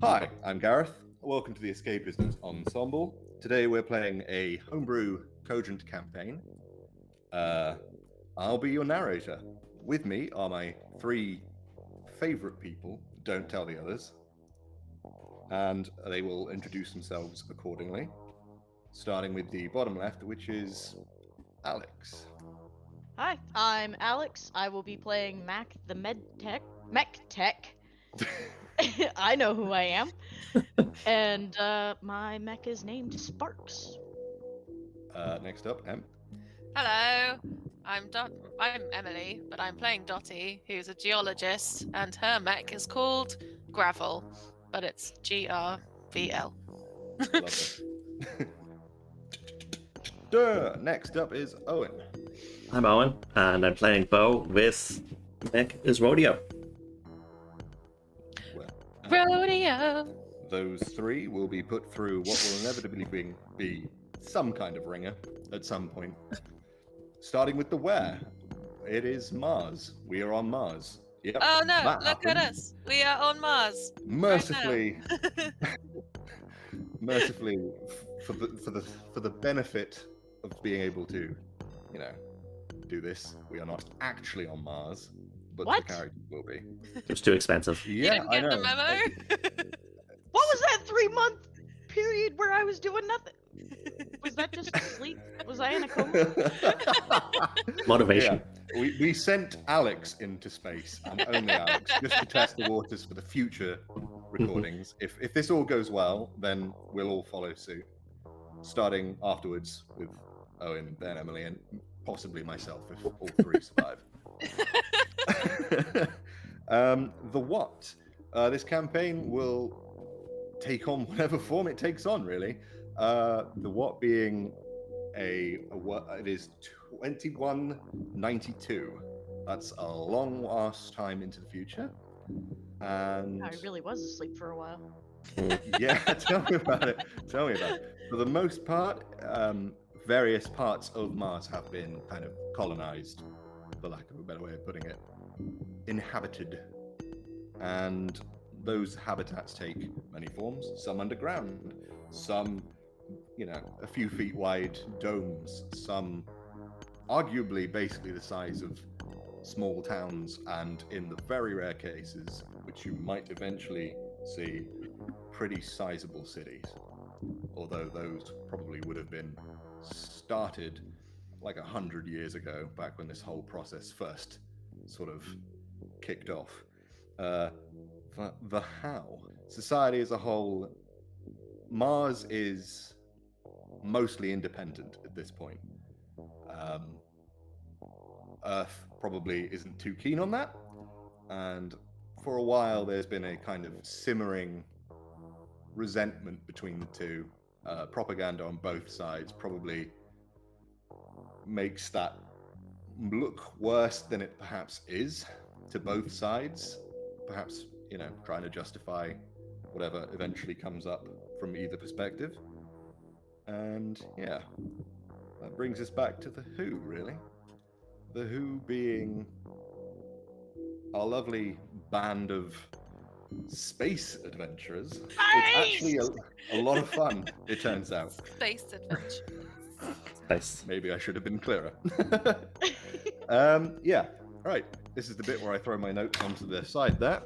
Hi, I'm Gareth. Welcome to the Escapism Ensemble. Today we're playing a homebrew Cogent campaign. I'll be your narrator. With me are my three favorite people, don't tell the others, and they will introduce themselves accordingly, starting with the bottom left, which is Alix. Hi, I'm Alix. I will be playing Mac the Mech Tech. I know who I am. And my mech is named Sparks. Next up, Em. Hello, I'm Emily, but I'm playing Dottie, who's a geologist, and her mech is called Gravel, but it's GRVL. Next up is Owen. I'm Owen, and I'm playing Bo with Mech is Rodeo. Rodeo! Those three will be put through what will inevitably be some kind of ringer at some point. Starting with the where. It is Mars. We are on Mars. Yep. Oh no, happened. look at us. We are on Mars. Mercifully, Right mercifully, for the benefit of being able to, do this, we are not actually on Mars, but What? the characters will be. It was too expensive. You Yeah, didn't I get know. the memo? What was that 3-month period where I was doing nothing? Was that just sleep? Was I in a coma? Motivation. Yeah. We sent Alix into space, and only Alix, just to test the waters for the future recordings. If this all goes well, then we'll all follow suit, starting afterwards with Owen, then Emily, and possibly myself if all three survive. The what? This campaign will take on whatever form it takes on, really. The what being it is 2192. That's a long ass time into the future. And I really was asleep for a while. yeah, tell me about it. Tell me about it. For the most part, various parts of Mars have been kind of colonized, for lack of a better way of putting it, inhabited. And those habitats take many forms, some underground, some, a few feet wide domes, some arguably basically the size of small towns, and in the very rare cases, which you might eventually see, pretty sizable cities. Although those probably would have been started like 100 years ago, back when this whole process first sort of kicked off. The how. Society as a whole, Mars is mostly independent at this point. Earth probably isn't too keen on that, and for a while there's been a kind of simmering resentment between the two. Propaganda on both sides probably makes that look worse than it perhaps is to both sides. Perhaps, trying to justify whatever eventually comes up from either perspective. And yeah, that brings us back to the Who, really. The Who being our lovely band of space adventurers. It's actually a lot of fun, it turns out. Space adventure. Nice. Maybe I should have been clearer. Yeah, right. This is the bit where I throw my notes onto the side there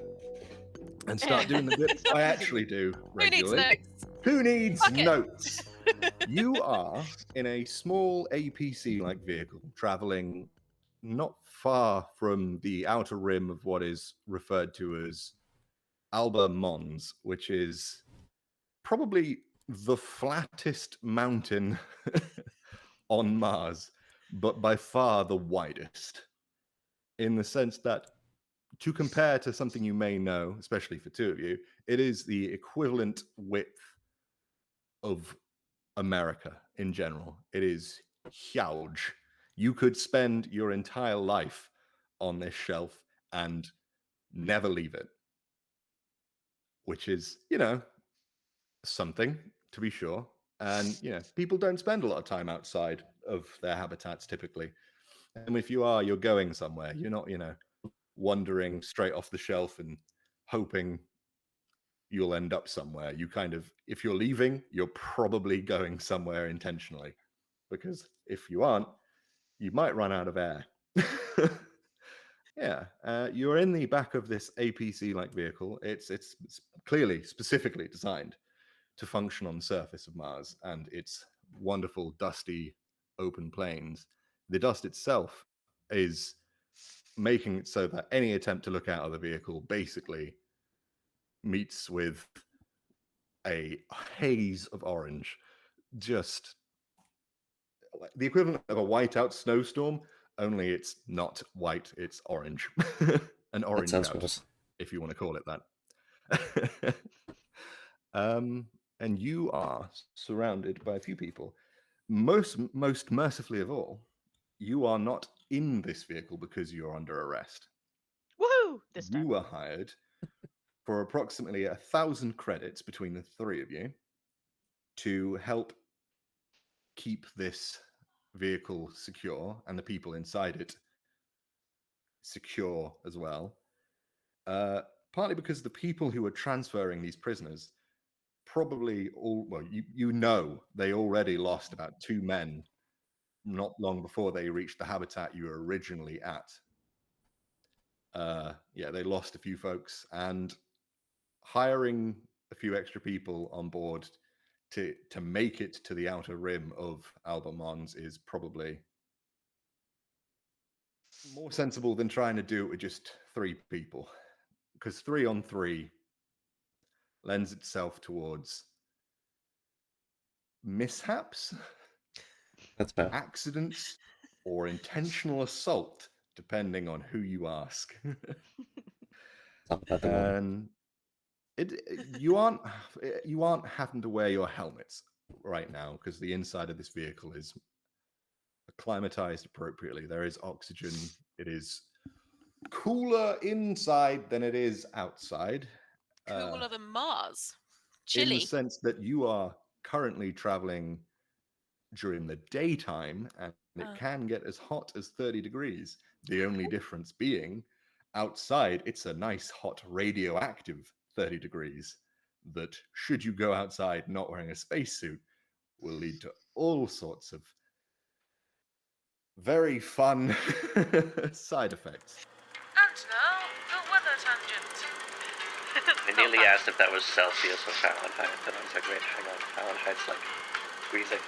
and start doing the bits I actually do regularly. Who needs Who needs notes? Fuck it. notes? You are in a small APC-like vehicle, traveling not far from the outer rim of what is referred to as Alba Mons, which is probably the flattest mountain on Mars, but by far the widest, in the sense that, to compare to something you may know, especially for two of you, it is the equivalent width of America in general. It is huge. You could spend your entire life on this shelf and never leave it, which is, something to be sure. And, people don't spend a lot of time outside of their habitats typically. And if you are, you're going somewhere. You're not, wandering straight off the shelf and hoping you'll end up somewhere. You kind of, if you're leaving, you're probably going somewhere intentionally, because if you aren't, you might run out of air. Yeah, you're in the back of this APC-like vehicle. It's clearly specifically designed to function on the surface of Mars and its wonderful, dusty, open plains. The dust itself is making it so that any attempt to look out of the vehicle basically meets with a haze of orange, just the equivalent of a whiteout snowstorm, only it's not white, it's orange. An orange sounds out, gross. if you want to call it that. And you are surrounded by a few people. Most mercifully of all, you are not in this vehicle because you're under arrest. Woohoo! This time. You were hired for approximately 1,000 credits between the three of you to help keep this vehicle secure and the people inside it secure as well. Partly because the people who are transferring these prisoners probably they already lost about 2 men not long before they reached the habitat you were originally at. They lost a few folks, and hiring a few extra people on board to make it to the outer rim of Alba Mons is probably more sensible than trying to do it with just 3 people, because 3 on 3 lends itself towards mishaps, That's fair. accidents, or intentional assault, depending on who you ask. Not about the moment. And you aren't having to wear your helmets right now because the inside of this vehicle is acclimatized appropriately. There is oxygen. It is cooler inside than it is outside. Cooler than Mars. In the Chilly. sense that you are currently traveling during the daytime, and it can get as hot as 30 degrees. The only difference being outside, it's a nice, hot, radioactive 30 degrees that, should you go outside not wearing a spacesuit, will lead to all sorts of very fun side effects. And now, the weather tangent. I nearly asked if that was Celsius or Fahrenheit, and I was like, wait, hang on, Fahrenheit's like freezing.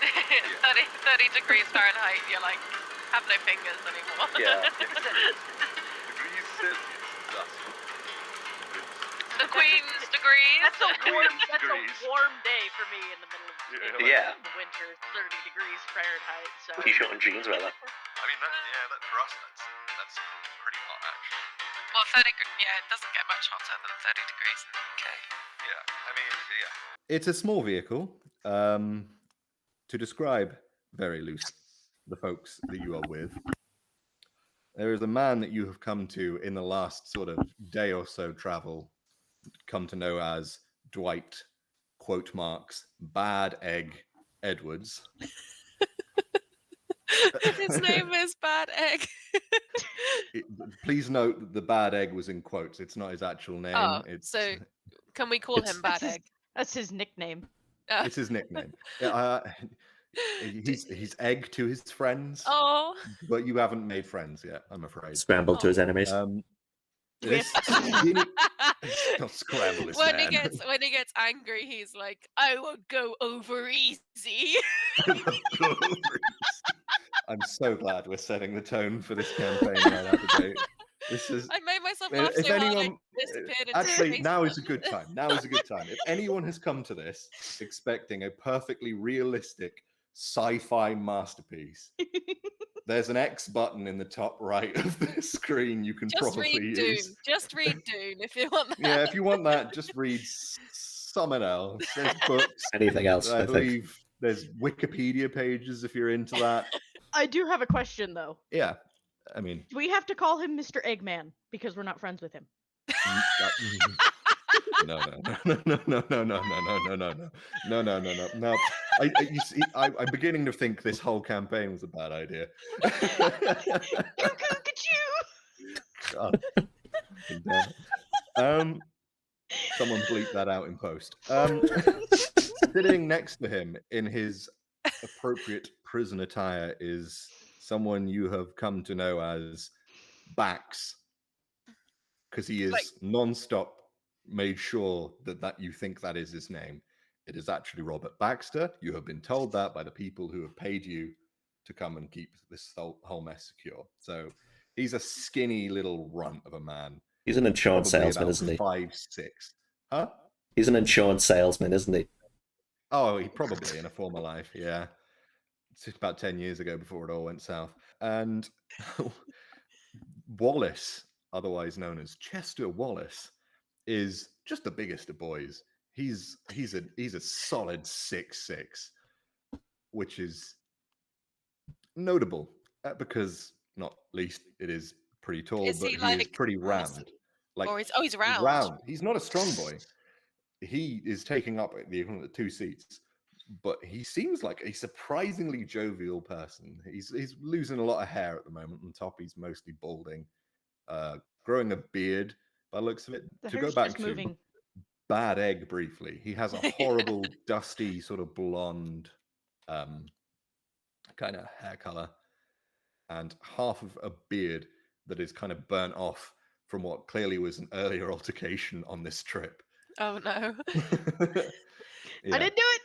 30 degrees Fahrenheit, you're like, have no fingers anymore. Yeah. Degrees Celsius. The Queen's degrees. That's a degrees. warm day for me in the middle of Yeah. the winter. 30 degrees Fahrenheit. So. T-shirt and jeans weather. I mean, that for us, that's pretty hot, actually. Well, 30. Yeah, it doesn't get much hotter than 30 degrees in the UK. Yeah, I mean, yeah. It's a small vehicle. To describe very loosely the folks that you are with, there is a man that you have come to in the last sort of day or so travel, come to know as Dwight, quote marks, Bad Egg Edwards. His name is Bad Egg. Please note that the Bad Egg was in quotes. It's not his actual name. Oh, so can we call him Bad Egg? That's his nickname. It's his nickname. He's egg to his friends. Oh. But you haven't made friends yet, I'm afraid. Scrambled to his enemies. This not scramble this when man. he gets angry, he's like, I won't go over easy. I'm so glad we're setting the tone for this campaign right out the gate. This is. I made myself laugh so hard I disappeared into actually, space. now is a good time. Now is a good time. If anyone has come to this expecting a perfectly realistic sci-fi masterpiece, there's an X button in the top right of the screen you can Just probably read use. Dune. Just read Dune if you want that. Yeah, if you want that, just read something else. There's books. Anything else, I I think. believe there's Wikipedia pages if you're into that. I do have a question though. Yeah, I mean, Do we have to call him Mr. Eggman because we're not friends with him? No. You see, I'm beginning to think this whole campaign was a bad idea. God. Someone bleep that out in post. Sitting next to him in his appropriate prison attire is someone you have come to know as Bax, because he is non-stop made sure that you think that is his name. It is actually Robert Baxter. You have been told that by the people who have paid you to come and keep this whole mess secure. So he's a skinny little runt of a man. He's an insurance salesman, isn't he? 5'6". Huh? He's an insurance salesman, isn't he? Oh, he probably in a former life, yeah. It's about 10 years ago before it all went south. And Wallace, otherwise known as Chester Wallace, is just the biggest of boys. He's a solid 6'6", which is notable because not least it is pretty tall, Is but he, he is pretty round. He's round. Round. He's not a strong boy. He is taking up the equivalent of 2 seats, but he seems like a surprisingly jovial person. He's losing a lot of hair at the moment. On top, he's mostly balding, growing a beard by the looks of it. The To hair's go back just to moving. Bad Egg briefly, he has a horrible, dusty, sort of blonde kind of hair color and half of a beard that is kind of burnt off from what clearly was an earlier altercation on this trip. Oh no. Yeah. I didn't do it.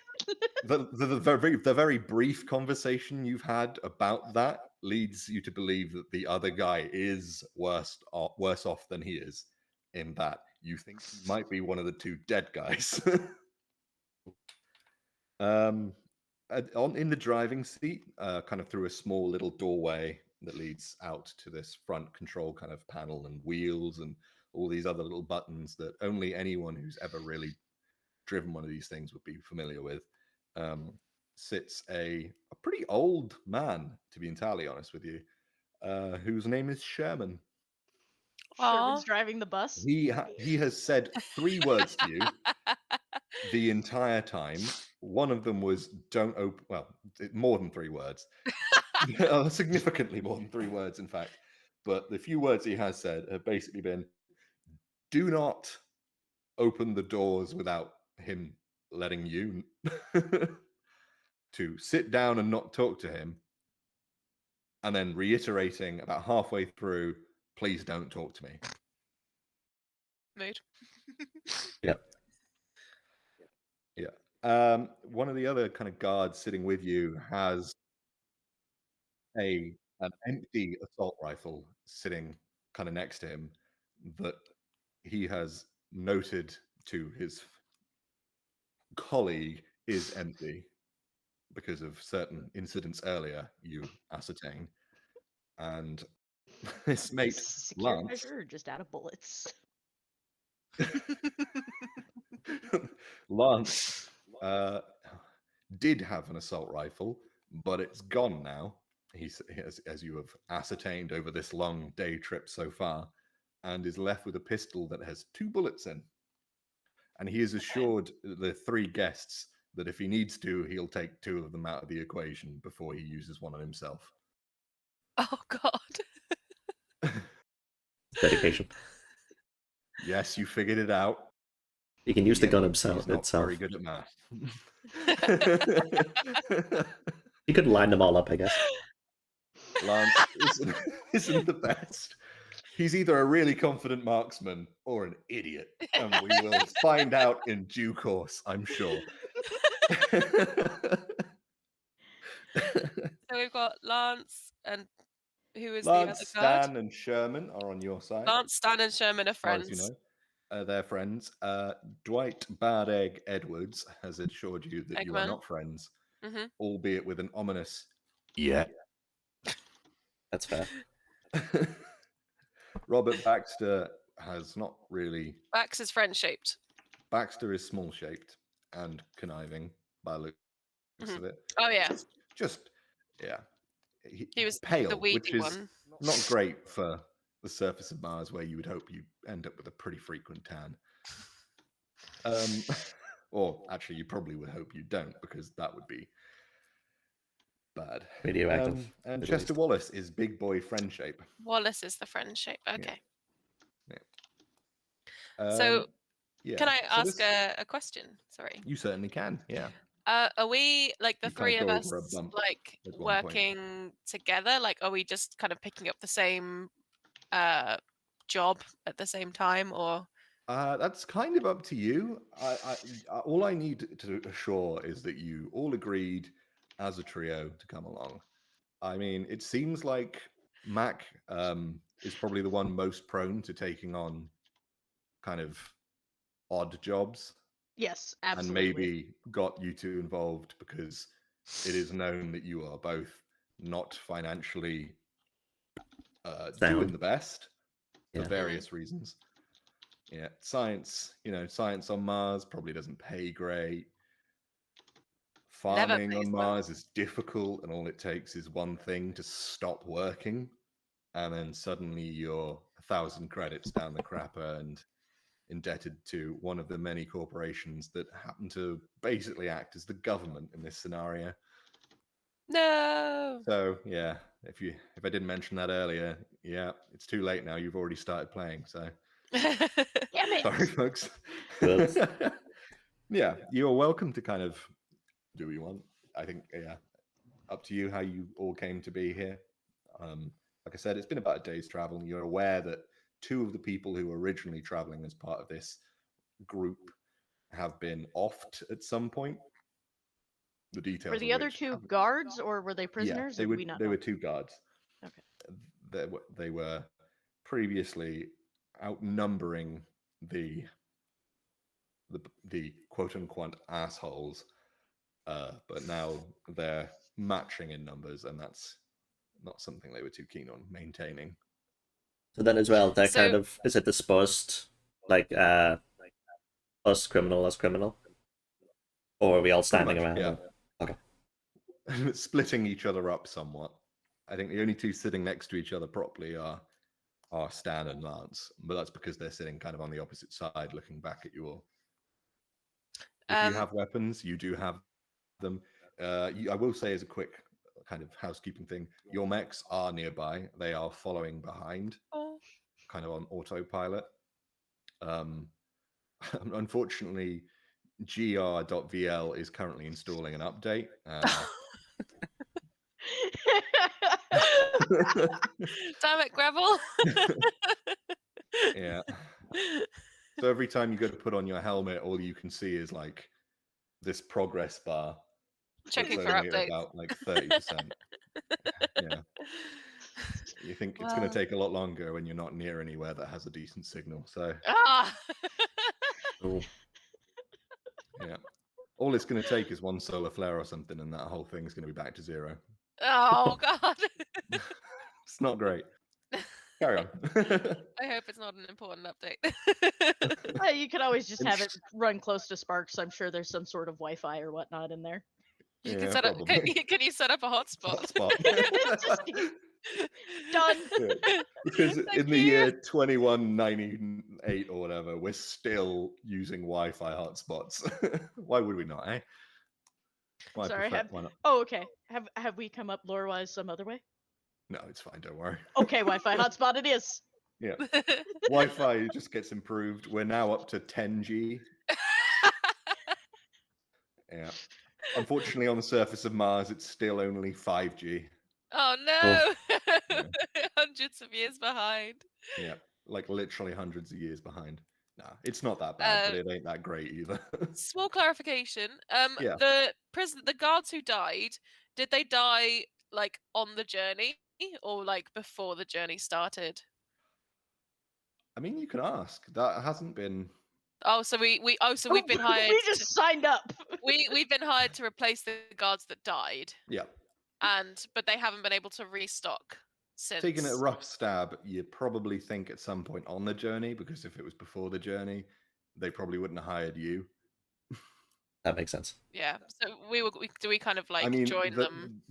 The very brief conversation you've had about that leads you to believe that the other guy is worse off than he is, in that you think he might be one of the 2 dead guys. In the driving seat, kind of through a small little doorway that leads out to this front control kind of panel and wheels and all these other little buttons that only anyone who's ever really driven one of these things would be familiar with, sits a pretty old man, to be entirely honest with you, whose name is Sherman. Sherman's driving the bus. He has said 3 words to you the entire time. One of them was "don't open." Well, more than 3 words, significantly more than 3 words, in fact. But the few words he has said have basically been, "Do not open the doors without him letting you," to sit down and not talk to him, and then reiterating about halfway through, "Please don't talk to me." Mood. Yeah. One of the other kind of guards sitting with you has an empty assault rifle sitting kind of next to him that he has noted to his colleague is empty because of certain incidents earlier, you ascertain. And his mate, Secure Lance, measure or just out of bullets? Lance did have an assault rifle, but it's gone now. He's, as you have ascertained over this long day trip so far, and is left with a pistol that has 2 bullets in. And he has assured the 3 guests that if he needs to, he'll take 2 of them out of the equation before he uses one on himself. Oh god. Dedication. Yes, you figured it out. He can use the gun He's himself. not very good at math. He could line them all up, I guess. Lance isn't the best. He's either a really confident marksman or an idiot, and we will find out in due course, I'm sure. So we've got Lance and who is Lance, the other guard? Stan, and Sherman are on your side. Lance, Stan, and Sherman are As far as friends. you know. They're friends. Dwight Bad Egg Edwards has assured you that you are Eggman. not friends, Mhm. albeit with an ominous "yeah." That's fair. Robert Baxter has not really. Max is friend-shaped. Baxter is small-shaped and conniving by the looks of it. Oh yeah. Just yeah. He was pale, the which weedy is one. not great for the surface of Mars, where you would hope you end up with a pretty frequent tan. Or actually, you probably would hope you don't, because that would be bad. Radioactive. And at Chester least. Wallace is big boy friend shape. Wallace is the friend shape. Okay. So Yeah. Can I so ask this- a question? Sorry. You certainly can. Yeah. Are we like the You kinda three of go us over a bump like at one point. working together? Like, are we just kind of picking up the same job at the same time, or? That's kind of up to you. All I need to assure is that you all agreed as a trio to come along. I mean, it seems like Mac is probably the one most prone to taking on kind of odd jobs, Yes, and absolutely. maybe got you two involved because it is known that you are both not financially doing Sound. the best for Yeah. various reasons. Yeah, science, science on Mars probably doesn't pay great. Never Farming pays on well. Mars is difficult, and all it takes is one thing to stop working, and then suddenly you're 1,000 credits down the crapper and indebted to one of the many corporations that happen to basically act as the government in this scenario. No. So yeah, if I didn't mention that earlier, yeah, it's too late now. You've already started playing, so Damn it! sorry, folks. Whoops. Yeah, you're welcome to kind of do what you want. I think, yeah, up to you how you all came to be here. Like I said, it's been about a day's travel. You're aware that two of the people who were originally traveling as part of this group have been offed at some point. The details Were of the other which two haven't- guards, or were they Yeah, prisoners? they or were. do we not They know? were two guards. Okay. They were previously outnumbering the quote unquote assholes, but now they're matching in numbers, and that's not something they were too keen on maintaining. So then as well, they're So- kind of, is it dispersed, like us criminal, or are we all standing much, around? yeah. Okay. Splitting each other up somewhat. I think the only two sitting next to each other properly are Stan and Lance, but that's because they're sitting kind of on the opposite side, looking back at you all. If you have weapons, you do have them. I will say, as a quick kind of housekeeping thing, your mechs are nearby. They are following behind, Oh. kind of on autopilot. Unfortunately, gr.vl is currently installing an update. Damn it, Gravel. Yeah. So every time you go to put on your helmet, all you can see is like this progress bar. Checking that's for only at updates. about like 30%. Yeah. You think it's going Wow. to take a lot longer when you're not near anywhere that has a decent signal. So Ah. Cool. yeah, all it's going to take is one solar flare or something, and that whole thing's going to be back to zero. Oh God. It's not great. Carry on. I hope it's not an important update. Well, you could always just And have it run close to Sparks. I'm sure there's some sort of Wi-Fi or whatnot in there. You Yeah, can set up. probably. Can you set up a hotspot? Hotspot. Done. Yeah, because Thank in the you. year 2198 or whatever, we're still using Wi-Fi hotspots. Why would we not, eh? Why Sorry, why not? Oh, okay. Have we come up lore-wise some other way? No, it's fine. Don't worry. Okay, Wi-Fi hotspot it is. Yeah, Wi-Fi just gets improved. We're now up to 10G. Yeah. Unfortunately, on the surface of Mars, it's still only 5G. Oh no! Yeah. Hundreds of years behind. Yeah, like literally hundreds of years behind. Nah, it's not that bad, but it ain't that great either. Small clarification. Yeah. The guards who died, did they die like on the journey or like before the journey started? I mean, you can ask. That hasn't been. Oh, so we've been hired. We just signed up. We've been hired to replace the guards that died, Yeah. but they haven't been able to restock since. Taking a rough stab, you probably think at some point on the journey, because if it was before the journey, they probably wouldn't have hired you. That makes sense. Yeah. So do we kind of like I mean, join them?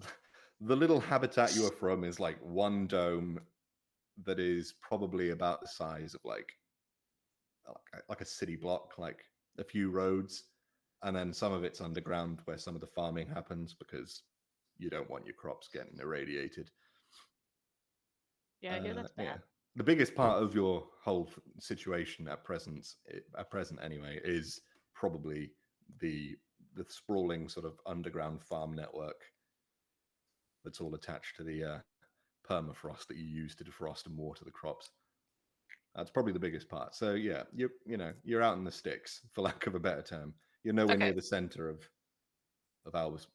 the little habitat you are from is like one dome that is probably about the size of like a city block, like a few roads, and then some of it's underground where some of the farming happens because you don't want your crops getting irradiated. Yeah, I hear that's bad. the biggest part of your whole situation at present anyway, is probably the sprawling sort of underground farm network that's all attached to the permafrost that you use to defrost and water the crops. That's probably the biggest part. So yeah, you're out in the sticks, for lack of a better term. You're nowhere near the center of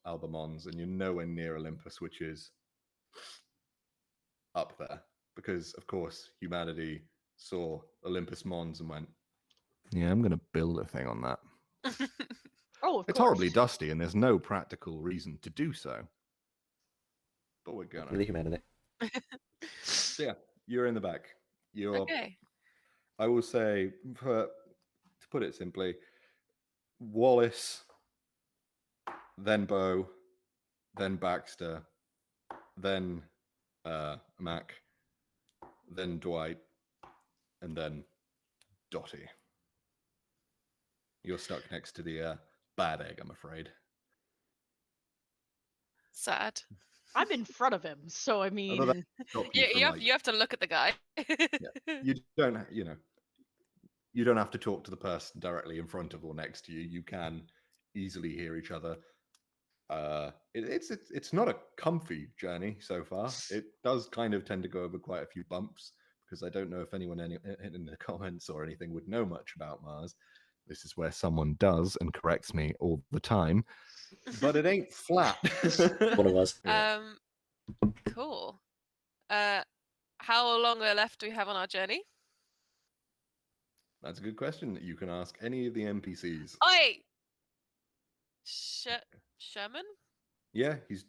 Alba Mons, and you're nowhere near Olympus, which is up there, because of course humanity saw Olympus Mons and went, "Yeah, I'm going to build a thing on that." Oh, of It's course. horribly dusty, and there's no practical reason to do so. But we're gonna. The humanity. So yeah, you're in the back. You're. Okay. I will say, to put it simply, Wallace, then Bo, then Baxter, then Mac, then Dwight, and then Dottie. You're stuck next to the bad egg, I'm afraid. Sad. I'm in front of him, so I mean, Although that stopped you from, You have to look at the guy. you don't, you don't have to talk to the person directly in front of or next to you. You can easily hear each other. It's not a comfy journey so far. It does kind of tend to go over quite a few bumps, because I don't know if anyone in the comments or anything would know much about Mars. This is where someone does and corrects me all the time, but it ain't flat. What it was. Yeah. Cool. How long left do we have on our journey? That's a good question. You can ask any of the NPCs. Oi! Sherman? Yeah, he's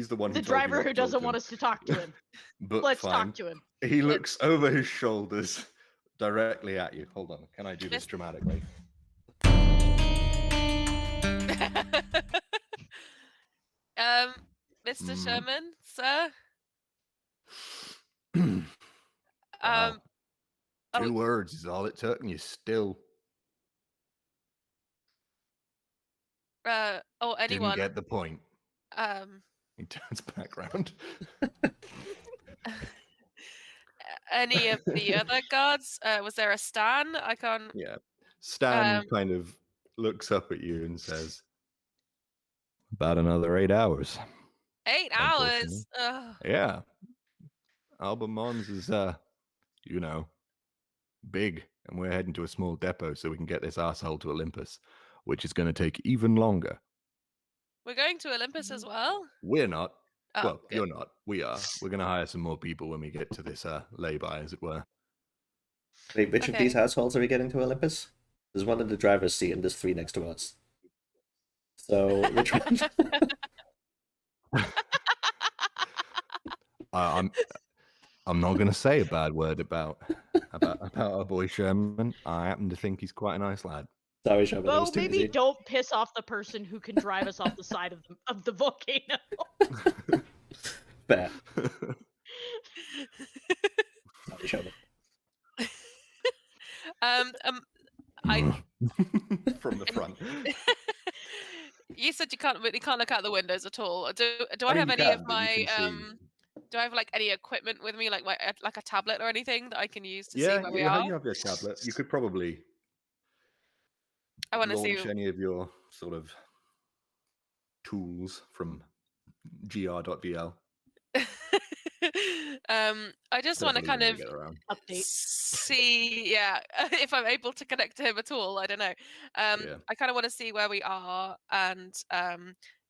the one. the who told you driver not who to talk doesn't to want him. us to talk to him. But Let's fine. talk to him. He looks over his shoulders directly at you. Hold on, can I do this Miss- dramatically? Mr. Sherman, sir. Wow. oh- 2 words is all it took, and you still anyone. didn't get the point. Um, He turns back round. any of the other guards? Was there a Stan? I can't. Yeah. Stan kind of looks up at you and says, "About another 8 hours." 8 hours. Ugh. Yeah. Alba Mons is, big, and we're heading to a small depot so we can get this asshole to Olympus, which is going to take even longer. We're going to Olympus as well. We're not. Oh, Well, good. you're not. We are. We're going to hire some more people when we get to this lay-by, as it were. Wait, which of Okay. these households are we getting to Olympus? There's one in the driver's seat and there's 3 next to us. So, which one? I'm not going to say a bad word about our boy Sherman. I happen to think he's quite a nice lad. Sorry, Sherman. that Bo, was too maybe easy. don't piss off the person who can drive us off the side of the volcano. Fair. Sorry, Sherman. I. From the front. You said you can't look out the windows at all. Do I mean, have you any can, of but you my can see. Do I have like any equipment with me, like a tablet or anything that I can use to see Yeah, where we you are? have your tablet. You could probably I want to see. launch any of your sort of tools from gr.vl. I just want to Hopefully kind when of we get around. Update. see, yeah, if I'm able to connect to him at all. I don't know. Yeah. I kind of want to see where we are, and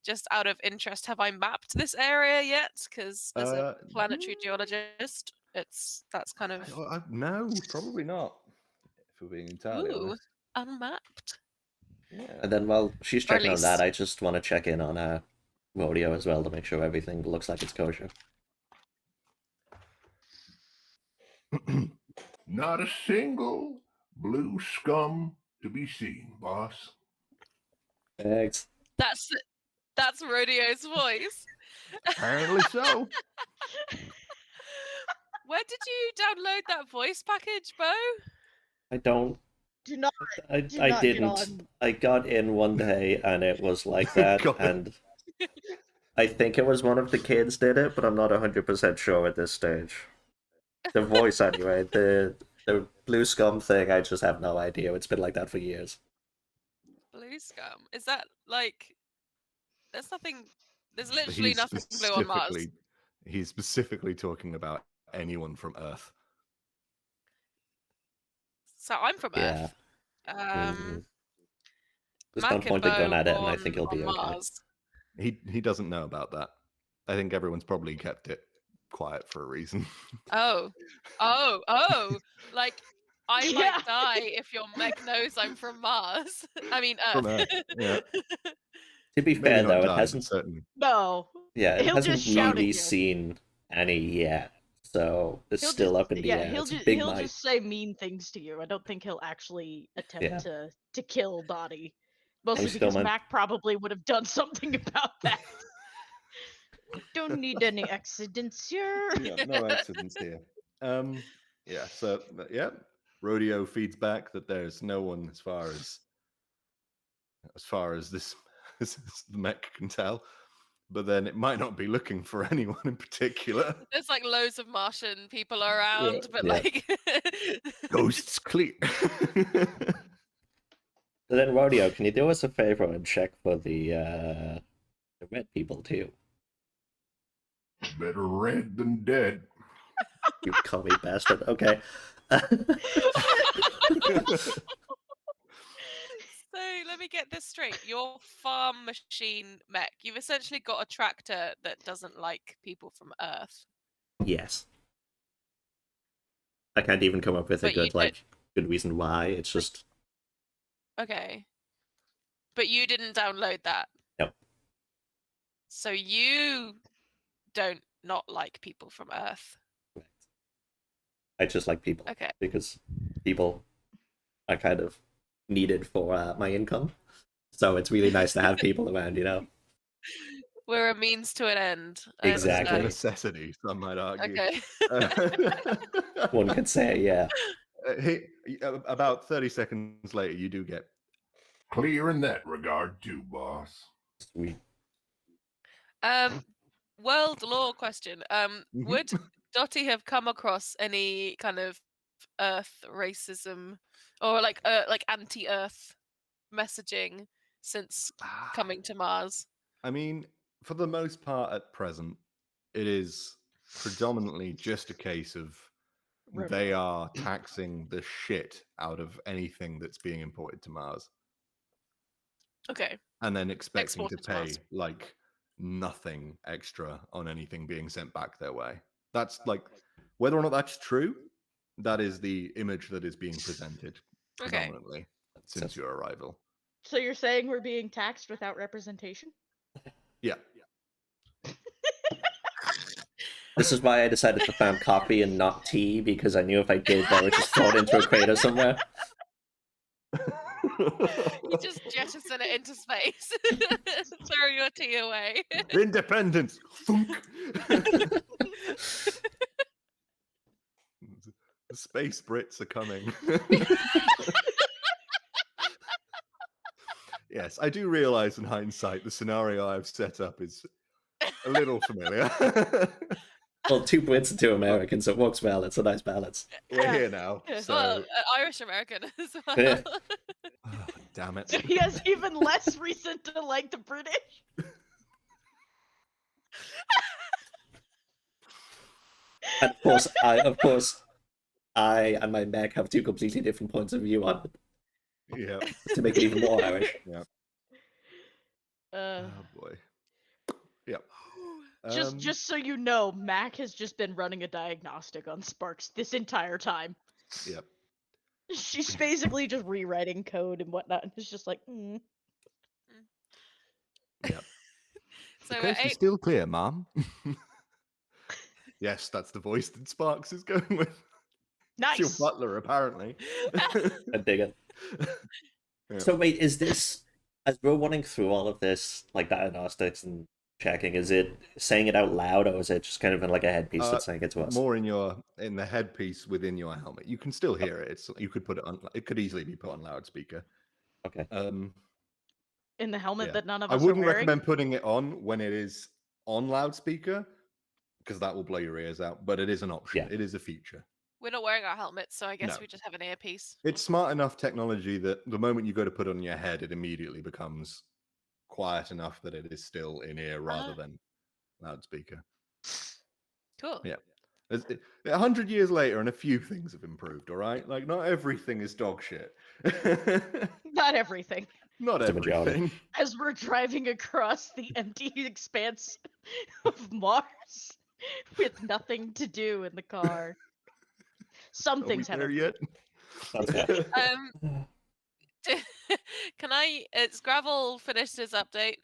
just out of interest, have I mapped this area yet? Because as a planetary geologist, that's kind of No, probably not. If we're being entirely honest. unmapped. Yeah. And then while she's Or at checking on that, least- I just want to check in on Rodeo as well to make sure everything looks like it's kosher. Not a single blue scum to be seen, boss. Thanks. That's Rodeo's voice. Apparently so. Where did you download that voice package, Bo? I don't. Do not. I Do not get didn't. on. I got in one day and it was like that, Got it. and I think it was one of the kids did it, but I'm not 100% sure at this stage. The voice, anyway. The blue scum thing, I just have no idea. It's been like that for years. Blue scum. Is that like? There's nothing. There's But literally nothing blue on Mars. He's specifically talking about anyone from Earth. So I'm from Yeah. Earth. Just gonna Mac and point a gun Bo at it, and I think he'll on be okay. Mars. He doesn't know about that. I think everyone's probably kept it quiet for a reason. Oh. Like, I Yeah. might die if your mech knows I'm from Mars. I mean, Earth. From Earth, yeah. To be Maybe fair, not though, die, it but hasn't. certainly. No. Yeah, it He'll hasn't just shout at really you. seen any yet, so it's He'll still just, up in the yeah, air. he'll It's a just big he'll might. just say mean things to you. I don't think he'll actually attempt Yeah. to kill Dottie. Mostly still because might- Mac probably would have done something about that. Don't need any accidents here. Yeah, no accidents here. Yeah, so yeah, Rodeo feeds back that there's no one as far as this the mech can tell, but then it might not be looking for anyone in particular. There's like loads of Martian people around, but Yeah. like Ghosts clear. So then, Rodeo, can you do us a favor and check for the red people too? Better red than dead. You commie bastard. Okay. So let me get this straight. Your farm machine mech, you've essentially got a tractor that doesn't like people from Earth. Yes. I can't even come up with a But you good good reason why. It's just Okay. But you didn't download that. No. So you don't not like people from Earth. I just like people Okay. because people are kind of needed for my income. So it's really nice to have people around, you know. We're a means to an end. Exactly. A necessity, some might argue. Okay. One could say, yeah. About 30 seconds later, you do get Clear in that regard too, boss. Sweet. World law question. Mhm. Would Dottie have come across any kind of Earth racism or like anti-Earth messaging since coming to Mars? I mean, for the most part at present, it is predominantly just a case of they are taxing the shit out of anything that's being imported to Mars Okay. and then expecting to Exported to Mars. pay like nothing extra on anything being sent back their way. That's like, whether or not that's true, that is the image that is being presented Okay. predominantly since your arrival. So you're saying we're being taxed without representation? Yeah. This is why I decided to farm coffee and not tea, because I knew if I did, that would just float into a crater somewhere. You just jettison it into space. Throw your tea away. Independence. Thunk. The space Brits are coming. Yes, I do realize in hindsight the scenario I've set up is a little familiar. Well, 2 Brits and 2 Americans, so it works well. It's a nice balance. We're here now. Yeah. So... Well, Irish American as well. Yeah. Oh, damn it. He has even less reason to like the British. And of course, I and my mech have 2 completely different points of view on it, Yeah. to make it even more Irish. Oh boy. Yep. Just so you know, Mac has just been running a diagnostic on Sparks this entire time. Yep. She's basically just rewriting code and whatnot, and it's just like, Yep. So The we're coast is still clear, Mom. Yes, that's the voice that Sparks is going with. nice. Your butler, apparently. I dig it. Yeah. So wait, is this, as we're running through all of this, like diagnostics and checking, is it saying it out loud, or is it just kind of in like a headpiece that's saying it to us? More in the headpiece within your helmet. You can still hear it. You could put it on. It could easily be put on loudspeaker. Okay. In the helmet Yeah. that none of I us wouldn't are wearing. recommend putting it on when it is on loudspeaker, because that will blow your ears out, but it is an option. Yeah. It is a feature. We're not wearing our helmets, so I guess No. we just have an earpiece. It's smart enough technology that the moment you go to put it on your head, it immediately becomes quiet enough that it is still in ear rather than loudspeaker. Cool. Yeah. 100 years later, and a few things have improved, all right? Like, not everything is dog shit. Not everything. Not The majority. everything. As we're driving across the empty expanse of Mars with nothing to do in the car. Some Are we things have there improved. yet? Sounds good. Can I? It's Gravel finished his update.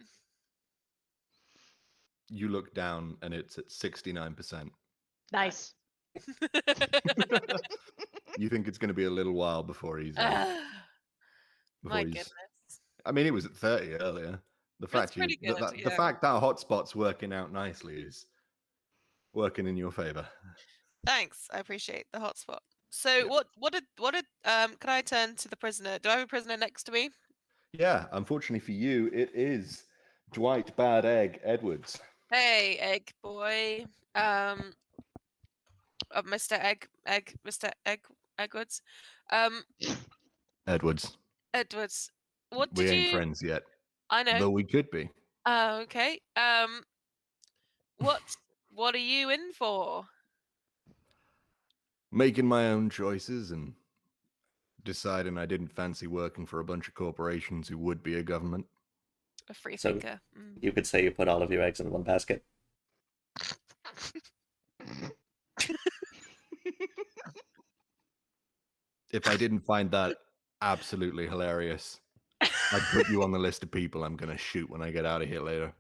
You look down, and it's at 69%. Nice. You think it's going to be a little while before he's... My before he's- goodness. I mean, it was at 30 earlier. The fact pretty good, the yeah. fact that hotspot's working out nicely is working in your favor. Thanks, I appreciate the hotspot. So what did can I turn to the prisoner? Do I have a prisoner next to me? Yeah, unfortunately for you, it is Dwight Bad Egg Edwards. Hey, egg boy. Mr. Mr. Edwards. Edwards. Edwards. What We did ain't you? friends yet, I know. though we could be. Okay. What are you in for? Making my own choices and deciding I didn't fancy working for a bunch of corporations who would be a government. A free So- thinker. You could say you put all of your eggs in one basket. If I didn't find that absolutely hilarious, I'd put you on the list of people I'm going to shoot when I get out of here later.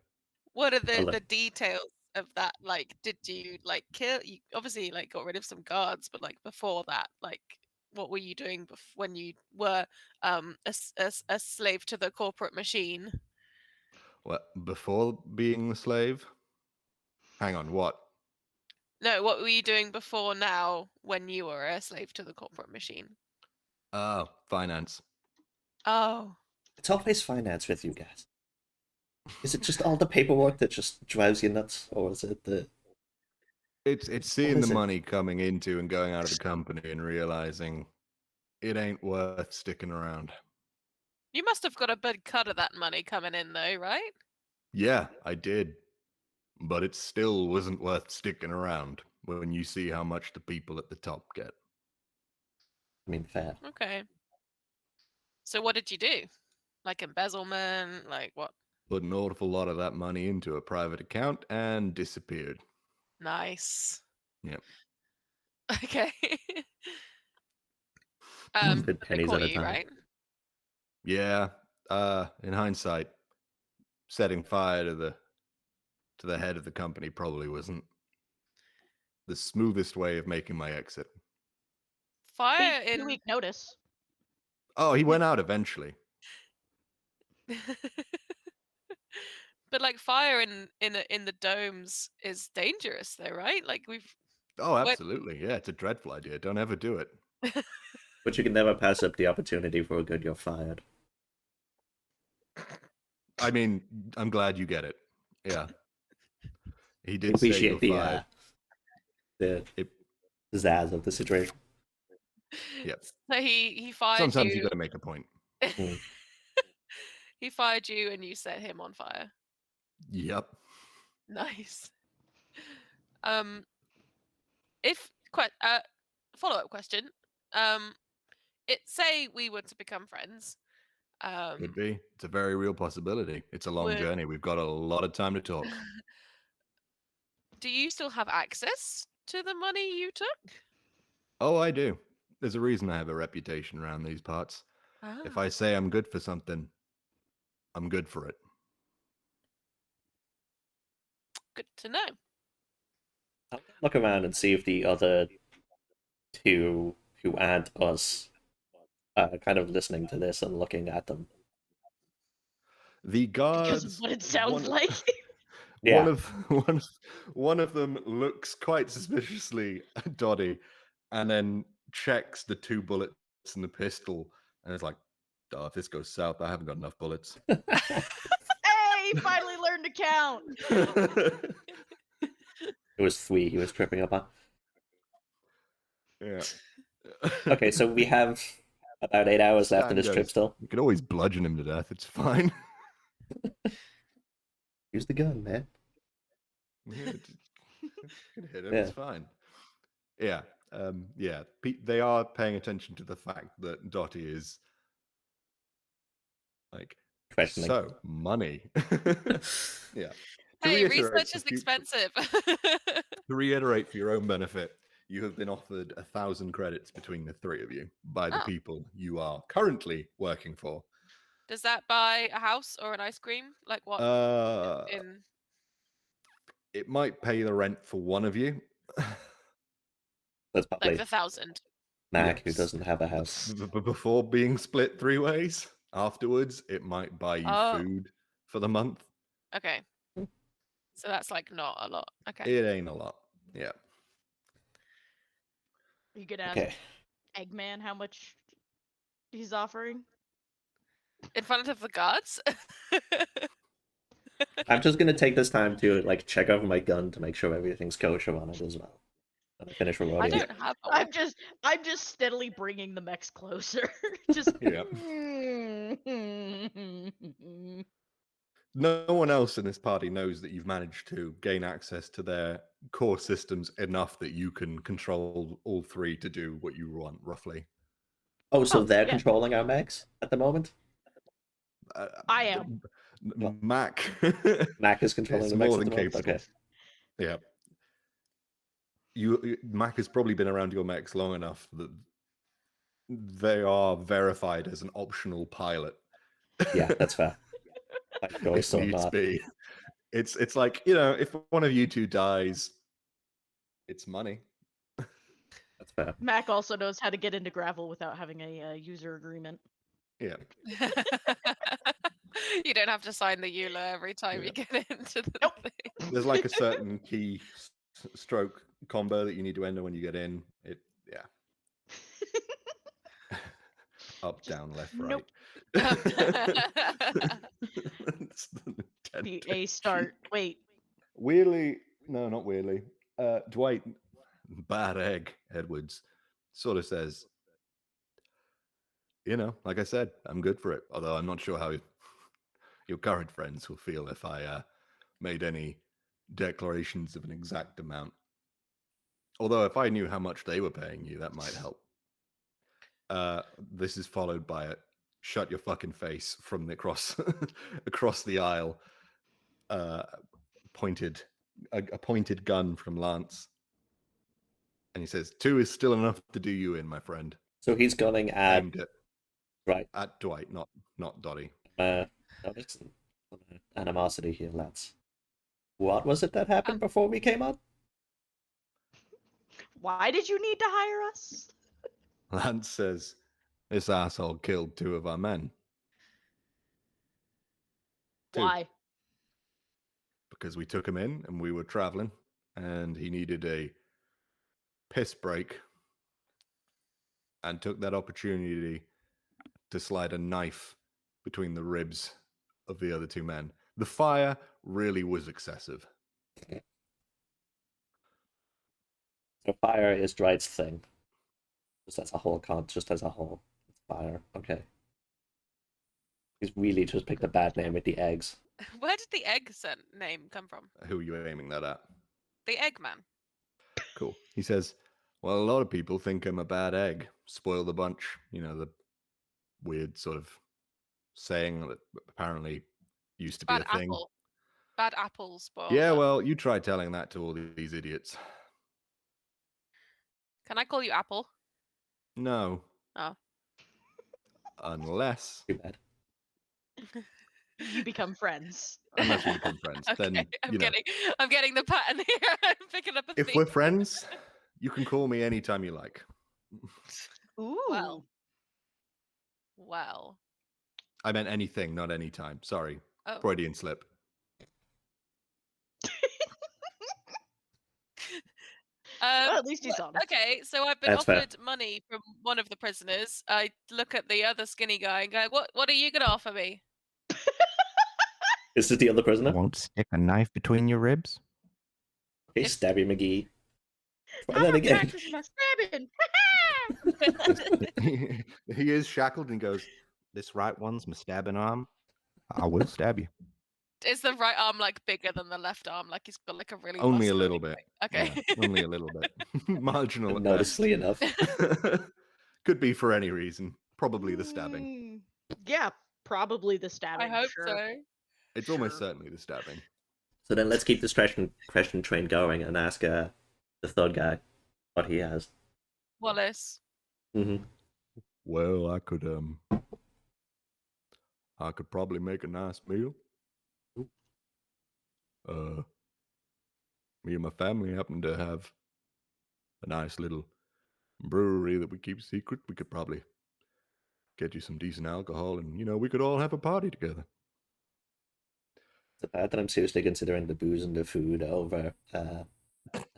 What are I'll the let- details of that? Like, did you like kill? You obviously like got rid of some guards, but like before that, like what were you doing when you were a slave to the corporate machine? What, before being the slave? Hang on, what? No, what were you doing before now when you were a slave to the corporate machine? Oh, finance. Oh, It's always finance with you guys. Is it just all the paperwork that just drives you nuts, or is it the? It's seeing is the it? money coming into and going out of the company and realizing it ain't worth sticking around. you must have got a big cut of that money coming in, though, right? Yeah, I did. But it still wasn't worth sticking around when you see how much the people at the top get. I mean, fair. Okay. So what did you do? Like embezzlement? Like what? Put an awful lot of that money into a private account and disappeared. Nice. Yep. Okay. Good but they pennies caught at a you, time. right? Yeah. In hindsight, setting fire to the head of the company probably wasn't the smoothest way of making my exit. Fire Two in. week notice. Oh, he went out eventually. But like fire in the domes is dangerous, though, right? Like we've. Oh, What- absolutely. Yeah, it's a dreadful idea. Don't ever do it. But you can never pass up the opportunity for a good you're fired. I mean, I'm glad you get it. Yeah. He did say Appreciate you're the fired. It- zazz of the situation. Yep. So he fired Sometimes you. you got to make a point. He fired you, and you set him on fire. Yep. Nice. If follow-up question. Say we were to become friends. Could be. It's a very real possibility. It's a long would- journey. We've got a lot of time to talk. Do you still have access to the money you took? Oh, I do. There's a reason I have a reputation around these parts. If I say I'm good for something, I'm good for it. Good to know. I'll look around and see if the other two who aren't us are kind of listening to this and looking at them. The Because guards. of what it sounds one- like. Yeah. One of them looks quite suspiciously at Dottie, and then checks the 2 bullets in the pistol, and it's like, "Oh, if this goes south, I haven't got enough bullets." Hey, finally learned to count. It was 3 he was tripping up on. Yeah. Okay, so we have about 8 hours left in Stan this trip goes, still. You can always bludgeon him to death. It's fine. Use the gun, man. Yeah, you can hit him. Yeah. It's fine. Yeah. Yeah. They are paying attention to the fact that Dottie is like, Questioning. so money. Yeah. To Hey, reiterate research for is future- expensive. To reiterate for your own benefit, you have been offered 1,000 credits between the 3 of you by the Oh. people you are currently working for. Does that buy a house or an ice cream? Like what? In It might pay the rent for one of you. That's like probably the 1,000. Mac, who Yes. doesn't have a house. Before being split 3 ways. Afterwards, it might buy you Oh. food for the month. Okay. So that's like not a lot. Okay. It ain't a lot. Yeah. You could ask Okay. Eggman how much he's offering. In front of the guards? I'm just gonna take this time to like check over my gun to make sure everything's kosher on it as well. When I finish I reloading. don't have a I'm just steadily bringing the mechs closer. Just Yeah. No one else in this party knows that you've managed to gain access to their core systems enough that you can control all 3 to do what you want, roughly. Oh, so Oh, they're yeah. controlling our mechs at the moment? I am. Mac. Mac is controlling It's the mechs more at than the moment? capable. Okay. Yeah. Mac has probably been around your mechs long enough that they are verified as an optional pilot. Yeah, that's fair. By choice If or needs not. be. It's like, if one of you 2 dies, it's money. That's fair. Mac also knows how to get into gravel without having a user agreement. Yeah. You don't have to sign the EULA every time Yeah. you get into the Nope. thing. There's like a certain key stroke combo that you need to enter when you get in. Yeah. Up, down, left, right. Nope. It's the intent. The A start. Wait. Weirdly, no, not weirdly. Dwight, bad egg Edwards, sort of says, like I said, I'm good for it. Although I'm not sure how your current friends will feel if I made any declarations of an exact amount. Although if I knew how much they were paying you, that might help. This is followed by a shut your fucking face from the across the aisle. A pointed gun from Lance. And he says, 2 is still enough to do you in, my friend. So he's gunning at Aimed right. at Dwight, not Dottie. Notice animosity here, lads. What was it that happened before we came on? Why did you need to hire us? Lance says, this asshole killed 2 of our men. 2. Why? Because we took him in and we were traveling and he needed a piss break and took that opportunity to slide a knife between the ribs of the other 2 men. The fire really was excessive. So fire is Dwight's thing. Just as a whole, just as a whole. It's fire. Okay. He's really just picked a bad name with the eggs. Where did the egg name come from? Who are you aiming that at? The Eggman. Cool. He says, well, a lot of people think I'm a bad egg. Spoil the bunch. The weird sort of saying that apparently used to be Bad a thing. apple. Bad apple spoil. Yeah, well, you try telling that to all these idiots. Can I call you Apple? No. Oh. Unless Too bad. You become friends. we become friends. Okay, Then, I'm getting the pattern here. I'm picking up a if theme. we're friends, you can call me anytime you like. Ooh. Well. I meant anything, not anytime. Sorry. Oh. Freudian slip. Well, at least he's honest. Okay, so I've been That's fair. offered money from one of the prisoners. I look at the other skinny guy and go, "What are you gonna offer me?" Is this the other prisoner? Won't stick a knife between your ribs? Hey, Stabby McGee. Try How that about again. practice my stabbing? He is shackled and goes, "This right one's my stabbing arm. I will stab you." Is the right arm like bigger than the left arm? Like he's got like a really Only a muscular little bit. Okay. Yeah, only a little bit. Marginal at Noticeably enough. best. Could be for any reason. Probably the stabbing. Yeah, probably the stabbing. I hope sure. so. It's almost certainly the stabbing. So then let's keep this question train going and ask the third guy what he has. Wallace. Mm-hmm. Well, I could probably make a nice meal. Me and my family happen to have a nice little brewery that we keep secret. We could probably get you some decent alcohol, and we could all have a party together. It's a bad that I'm seriously considering the booze and the food over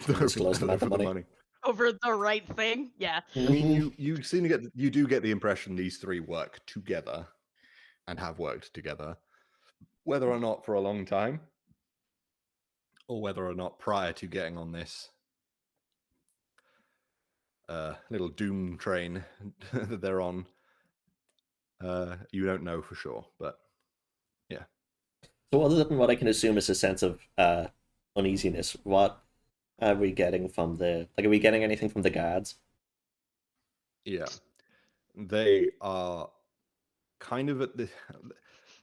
disclosed amount of For the money. Over the right thing. Yeah. I mean, you seem to you do get the impression these three work together and have worked together, whether or not for a long time, or whether or not prior to getting on this little doom train that they're on. You don't know for sure, but yeah. So other than what I can assume is a sense of uneasiness, what are we getting from are we getting anything from the guards? Yeah. They are kind of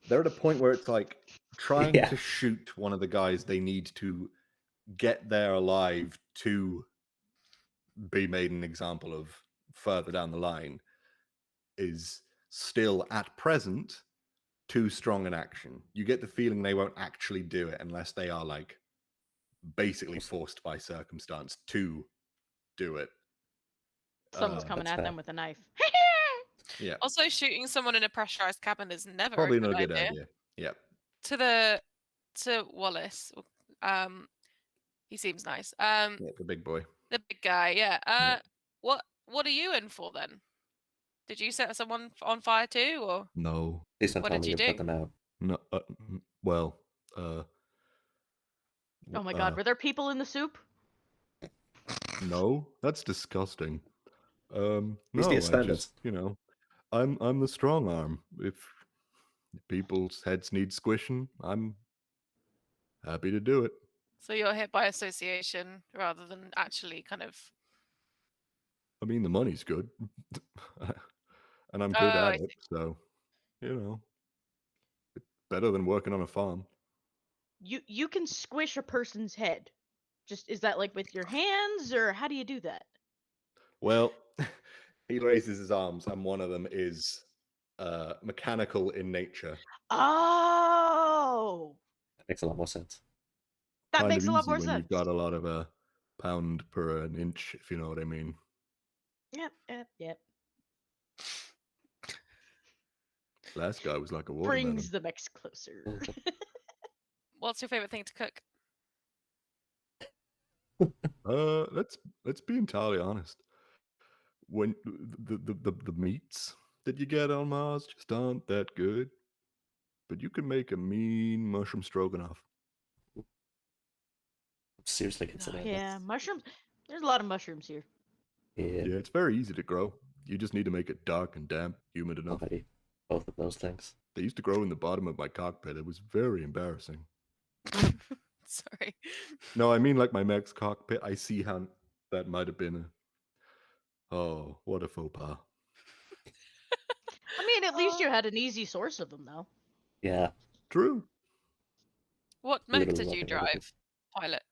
they're at a point where it's like trying to shoot one of the guys they need to get there alive to be made an example of further down the line is still at present too strong an action. You get the feeling they won't actually do it unless they are like basically forced by circumstance to do it. Someone's coming that's at fair. them with a knife. Yeah. Also, shooting someone in a pressurized cabin is never Probably a good not a good idea. idea. Yeah. To Wallace, he seems nice. Yeah, the big boy. The big guy, yeah. Yeah. What are you in for then? Did you set someone on fire too, or No. Please don't What tell did me you you put do? them out. No. Well. Oh my god, were there people in the soup? No, that's disgusting. These No, the I standards. just, I'm the strong arm. If people's heads need squishing, I'm happy to do it. so you're hit by association rather than actually kind of? I mean, the money's good, and I'm good Oh, I at it, so it's better than working on a farm. You can squish a person's head. Just is that like with your hands, or how do you do that? Well, he raises his arms, and one of them is mechanical in nature. Oh, That makes a lot more sense. that Kind makes of a lot easy more when sense. you've got a lot of pound per an inch, if you know what I mean. Yep. Last guy was like a watermelon. Brings the Mechs closer. What's your favorite thing to cook? Let's be entirely honest. When the meats that you get on Mars just aren't that good, but you can make a mean mushroom stroganoff. I'm seriously considering Yeah, mushrooms. There's a lot of mushrooms here. it. Yeah, it's very easy to grow. You just need to make it dark and damp, humid enough. Already. Both of those things. They used to grow in the bottom of my cockpit. It was very embarrassing. Sorry. No, I mean like my Mech's cockpit. I see how that might have been oh, what a faux pas. I mean, at least you had an easy source of them, though. Yeah. True. What mech Literally did you nothing negative. drive? Pilot.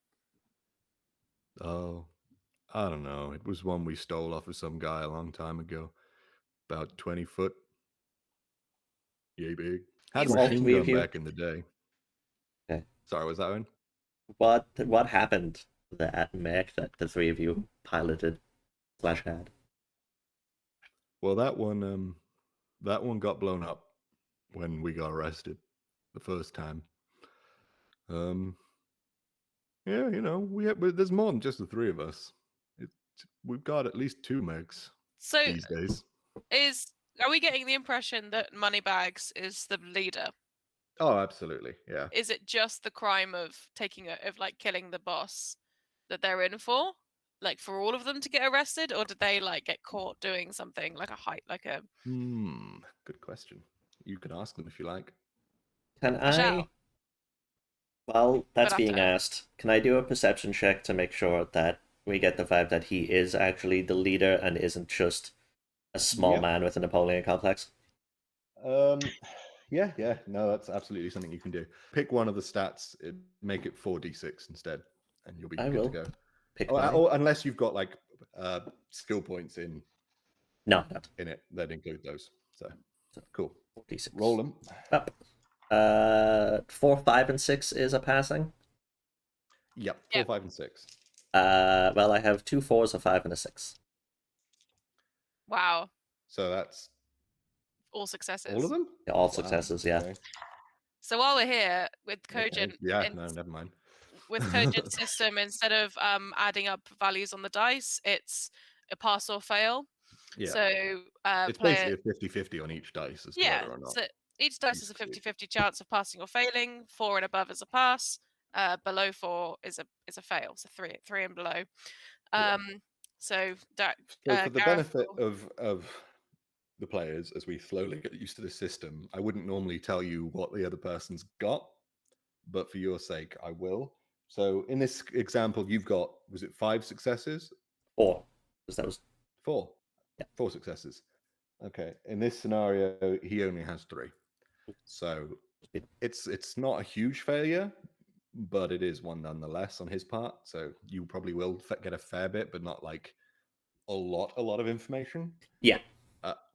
Oh, I don't know. It was one we stole off of some guy a long time ago. About 20 foot. Yay big. Had a Is all machine three of gun you? back in the day. Okay. Sorry, was that one? What happened to that mech that the three of you piloted / had? Well, that one got blown up when we got arrested the first time. Yeah, there's more than just the three of us. We've got at least 2 Mechs So these days. are we getting the impression that Moneybags is the leader? Oh, absolutely. Yeah. Is it just the crime of killing the boss that they're in for? Like for all of them to get arrested, or did they like get caught doing something like a Good question. You can ask them if you like. Can I shall. I? Well, that's But being after. asked. Can I do a perception check to make sure that we get the vibe that he is actually the leader and isn't just a small Yep. man with a Napoleon complex? Yeah. No, that's absolutely something you can do. Pick one of the stats, make it 4d6 instead, and you'll be I good will to go. pick Or, mine. or unless you've got like skill points in No, not it, that include those. So cool. 46. Roll them. Up. 4, 5, and 6 is a passing. Yep. 4, 5, and 6. Well, I have 2 4s, a 5, and a 6. Wow. So that's All successes. all of them. Yeah, all Wow, successes. Yeah. okay. So while we're here with Okay. Cogent, Yeah. No, never mind. with Cogent system, instead of adding up values on the dice, it's a pass or fail. Yeah. So It's player, basically a 50-50 on each dice as to yeah. whether or not. So each dice is a 50-50 chance of passing or failing. 4 and above is a pass. Below 4 is a fail. So 3 and below. Yeah. So that So for the Gareth benefit will- of the players, as we slowly get used to the system, I wouldn't normally tell you what the other person's got, but for your sake, I will. So in this example, you've got, was it 5 successes? 4. Because that was 4. Yeah. 4 successes. Okay. In this scenario, he only has 3. So it's not a huge failure, but it is one nonetheless on his part. So you probably will get a fair bit, but not like a lot of information. Yeah.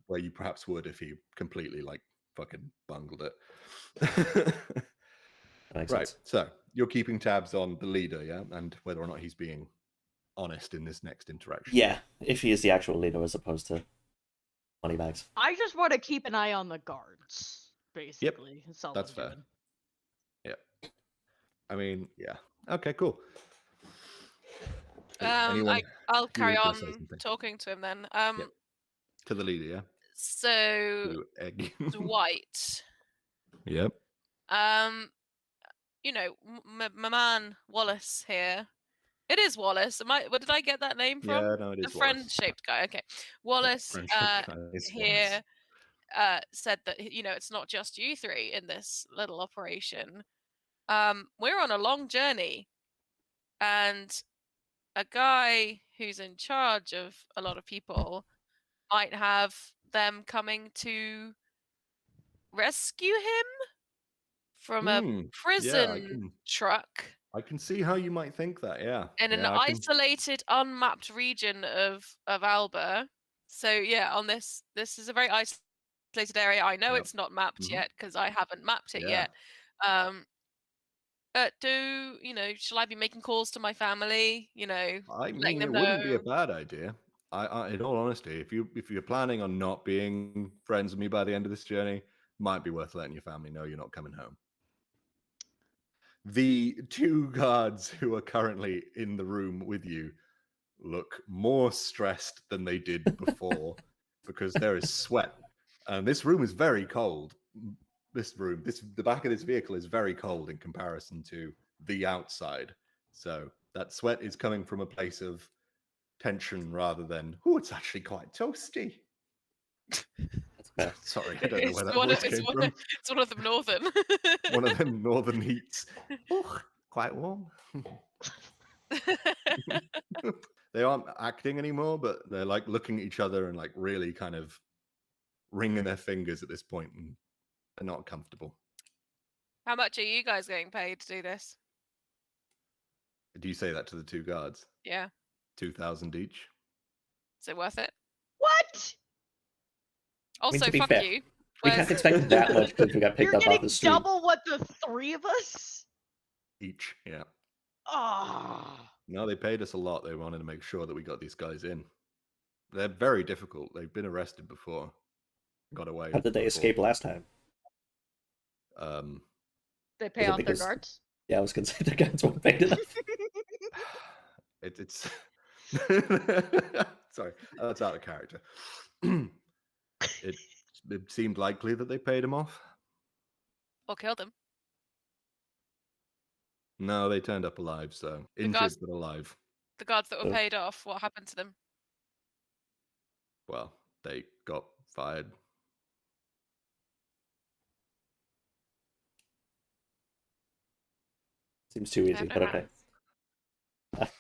Where you perhaps would if he completely like fucking bungled it. That makes Right. sense. So you're keeping tabs on the leader, yeah, and whether or not he's being honest in this next interaction. Yeah, if he is the actual leader as opposed to moneybags. I just want to keep an eye on the guards, basically. That's all that's I'm fair. doing. Yeah. I mean, yeah. Okay, cool. Anyone? I'll carry gonna on say something? talking to him then. To the leader, yeah. So To Egg. Dwight, Yep. you know, my man Wallace here. It is Wallace. Where did I get that name from? Yeah, no, it The is friend-shaped guy. Okay, Wallace Friendship is here said that it's not just you 3 in this little operation. We're on a long journey, and a guy who's in charge of a lot of people might have them coming to rescue him from a prison truck I can see how you might think that, yeah. in an isolated, unmapped region of Alba. So yeah, on this is a very isolated area. I know it's not mapped yet because I haven't mapped it yet. Shall I be making calls to my family? I letting mean, them it know. wouldn't be a bad idea. I, in all honesty, if you're planning on not being friends with me by the end of this journey, might be worth letting your family know you're not coming home. The 2 guards who are currently in the room with you look more stressed than they did before because there is sweat, and this room is very cold. The back of this vehicle is very cold in comparison to the outside. So that sweat is coming from a place of tension rather than, it's actually quite toasty. That's fair. Sorry, I don't know where that one voice of- came from. It's one of them northern. One of them northern heats. Oh, quite warm. They aren't acting anymore, but they're like looking at each other and like really kind of wringing their fingers at this point, and they're not comfortable. How much are you guys getting paid to do this? Do you say that to the 2 guards? Yeah. 2,000 each. Is it worth it? What? Also, to be fuck fair, you. We can't expect that much because we got picked You're up off getting the street. double what the 3 of us? Each, yeah. Ah. No, they paid us a lot. They wanted to make sure that we got these guys in. They're very difficult. They've been arrested before. Got away. How did they escape last time? They pay Was it off because- their guards? Yeah, I was going to say the guards weren't paid enough. It's sorry, that's out of character. it seemed likely that they paid him off. Or killed him. No, they turned up alive, so injured guards- but alive. The guards that were Oh. paid off, what happened to them? Well, they got fired. Seems too I easy, have no but okay. maths.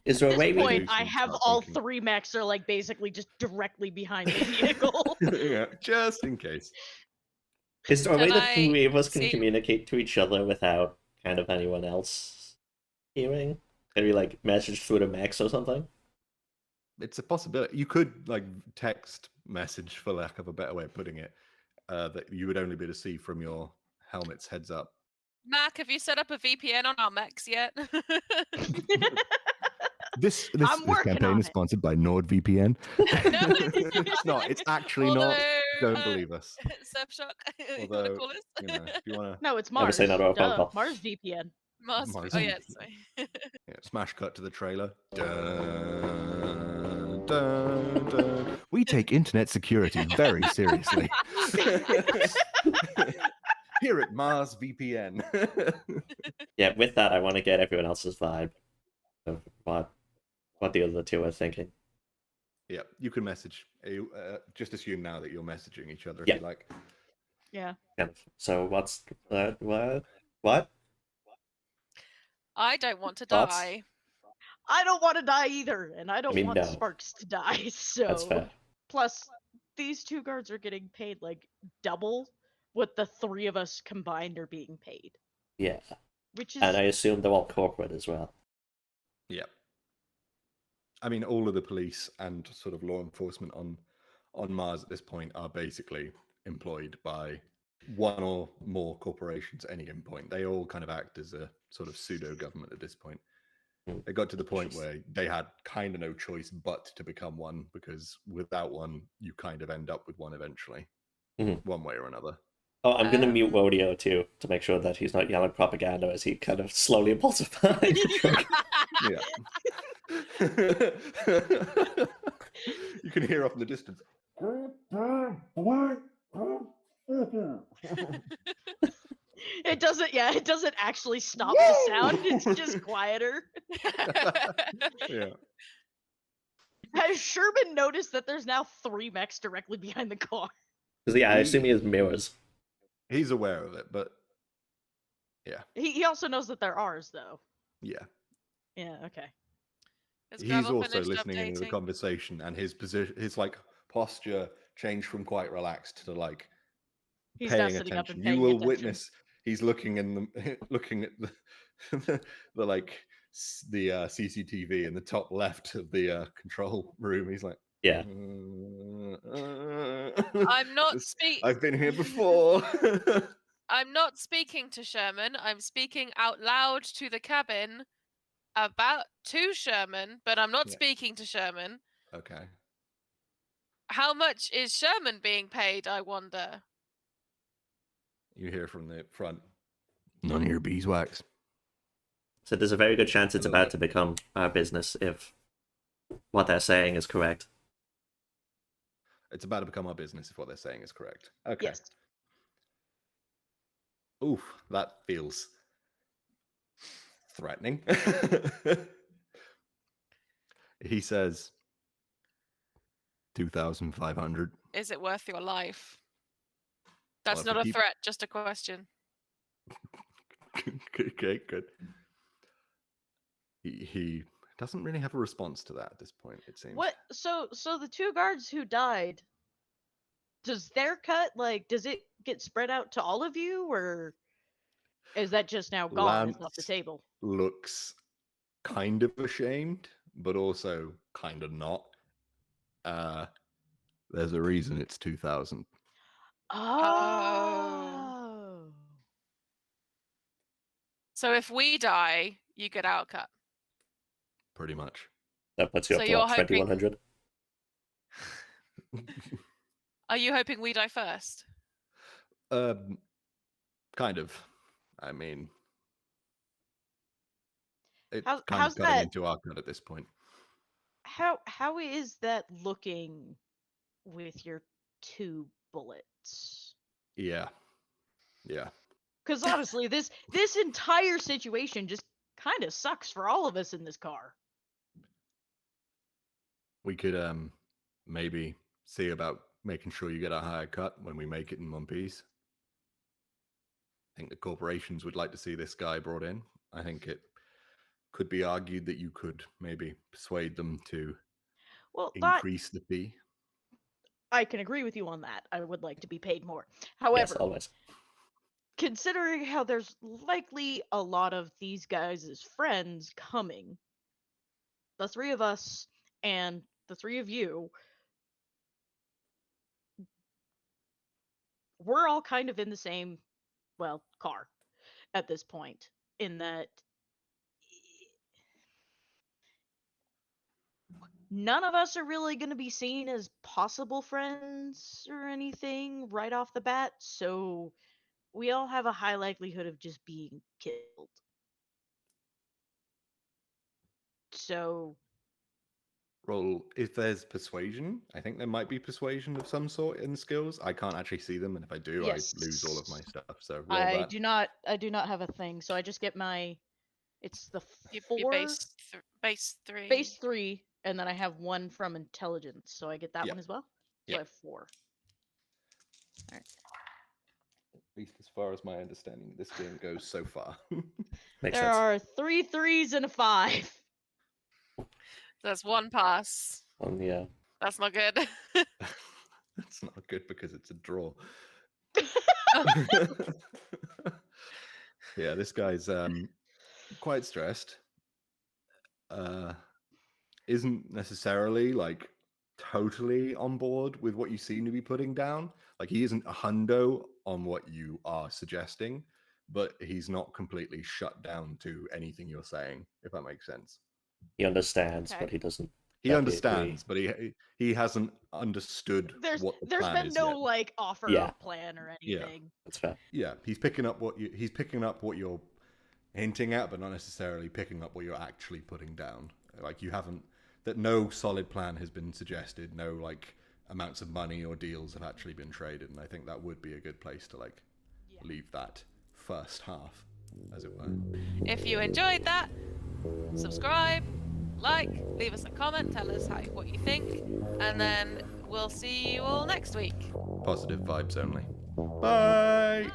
Is there At a way this we point, can... I can have start all thinking. 3 mechs are like basically just directly behind the vehicle. Yeah, just in case. Is there a way Can the I 3 of us can see- communicate to each other without kind of anyone else hearing? Can we like message through the Mechs or something? It's a possibility. You could like text message, for lack of a better way of putting it, that you would only be able to see from your helmet's heads up. Mac, have you set up a VPN on our Mechs yet? This I'm working campaign on is it. sponsored by NordVPN. No, It's not. It's actually not. Although, Don't believe us. Surfshock, you want to Although, call us? you know, if you want to No, it's Never Mars. say no to a phone Duh, call. Mars VPN. Mars. Mars Oh, yeah, VPN. sorry. smash cut to the trailer. Dun, dun, dun. We take internet security very seriously. Here at Mars VPN. Yeah, with that, I want to get everyone else's vibe of what the other two are thinking. Yeah, you can message. Just assume now that you're messaging each other if Yeah. you like. Yeah. Kind of. So what's what? I don't want to Thoughts? die. I don't want to die either, and I don't mean, want no. Sparks to die. So That's fair. plus, these 2 guards are getting paid like double what the 3 of us combined are being paid, Yeah, which is and I assume they're all corporate as well. Yeah. I mean, all of the police and sort of law enforcement on Mars at this point are basically employed by one or more corporations at any given point. They all kind of act as a sort of pseudo government at this point. They got to the point where they had kind of no choice but to become one, because without one, you kind of end up with one eventually, one way or another. Oh, I'm going to mute Rodeo too, to make sure that he's not yelling propaganda as he kind of slowly impulsive behind the truck. Yeah. You can hear off in the distance. it doesn't actually stop the sound. It's just quieter. Yeah. Has Sherman noticed that there's now 3 mechs directly behind the car? Because yeah, I assume he has mirrors. He's aware of it, but yeah. He also knows that they're ours, though. Yeah. Yeah, okay. Has He's Gravel also finished listening into the updating? conversation, and his position, his like posture changed from quite relaxed to like He's now paying sitting up and attention. paying You will attention. witness he's looking in the looking at the like the CCTV in the top left of the control room. He's like, Yeah. I'm not I've been here before. I'm not speaking to Sherman. I'm speaking out loud to the cabin to Sherman, but I'm not Yeah. speaking to Sherman. Okay. How much is Sherman being paid, I wonder? You hear from the front. None of your beeswax. So there's a very good chance it's A little about bit. to become our business if what they're saying is correct. It's about to become our business if what they're saying is correct. Okay. Yes. Oof, that feels threatening. He says 2,500. Is it worth your life? That's if not we a keep- threat, just a question. Okay, good. He doesn't really have a response to that at this point, it seems. What? So the 2 guards who died, does their cut, like, does it get spread out to all of you, or is that just now gone? It's off the Lance table. looks kind of ashamed, but also kind of not. There's a reason it's 2,000. Oh. So if we die, you get our cut. Pretty much. That puts you So up to you're what, hoping- 2,100? Are you hoping we die first? Kind of. I mean, it's How's kind of cutting that- into our cut at this point. How is that looking with your 2 bullets? Yeah. Because honestly, this entire situation just kind of sucks for all of us in this car. we could maybe see about making sure you get a higher cut when we make it in One Piece. I think the corporations would like to see this guy brought in. I think it could be argued that you could maybe persuade them to Well, increase the fee. I can agree with you on that. I would like to be paid more. Yes, However, always. considering how there's likely a lot of these guys' friends coming, the three of us and the three of you, we're all kind of in the same, well, car at this point, in that none of us are really going to be seen as possible friends or anything right off the bat, so we all have a high likelihood of just being killed. So, Roll, if there's persuasion, I think there might be persuasion of some sort in skills. I can't actually see them, and if I do, yes, I lose all of my stuff. So roll I that. do not have a thing, so I just get my, it's the Your 4 base 3. base 3, and then I have 1 from intelligence, so I get that Yeah. one as well. So Yeah. I have 4. At least as far as my understanding, this game goes so far. Makes There sense. are 3 3s and a 5. There's 1 pass. Yeah. That's not good. That's not good because it's a draw. Yeah, this guy's quite stressed. Isn't necessarily like totally on board with what you seem to be putting down. Like he isn't a hundo on what you are suggesting, but he's not completely shut down to anything you're saying, if that makes sense. He understands, Okay. but he doesn't. He definitely understands, but he hasn't understood what the There's plan been is no yet. like offer Yeah. of plan or Yeah. anything. That's fair. Yeah, he's picking up what you're hinting at, but not necessarily picking up what you're actually putting down. Like you haven't, that no solid plan has been suggested, no like amounts of money or deals have actually been traded, and I think that would be a good place to like leave that first half, as it were. If you enjoyed that, subscribe, like, leave us a comment, tell us what you think, and then we'll see you all next week. Positive vibes only. Bye.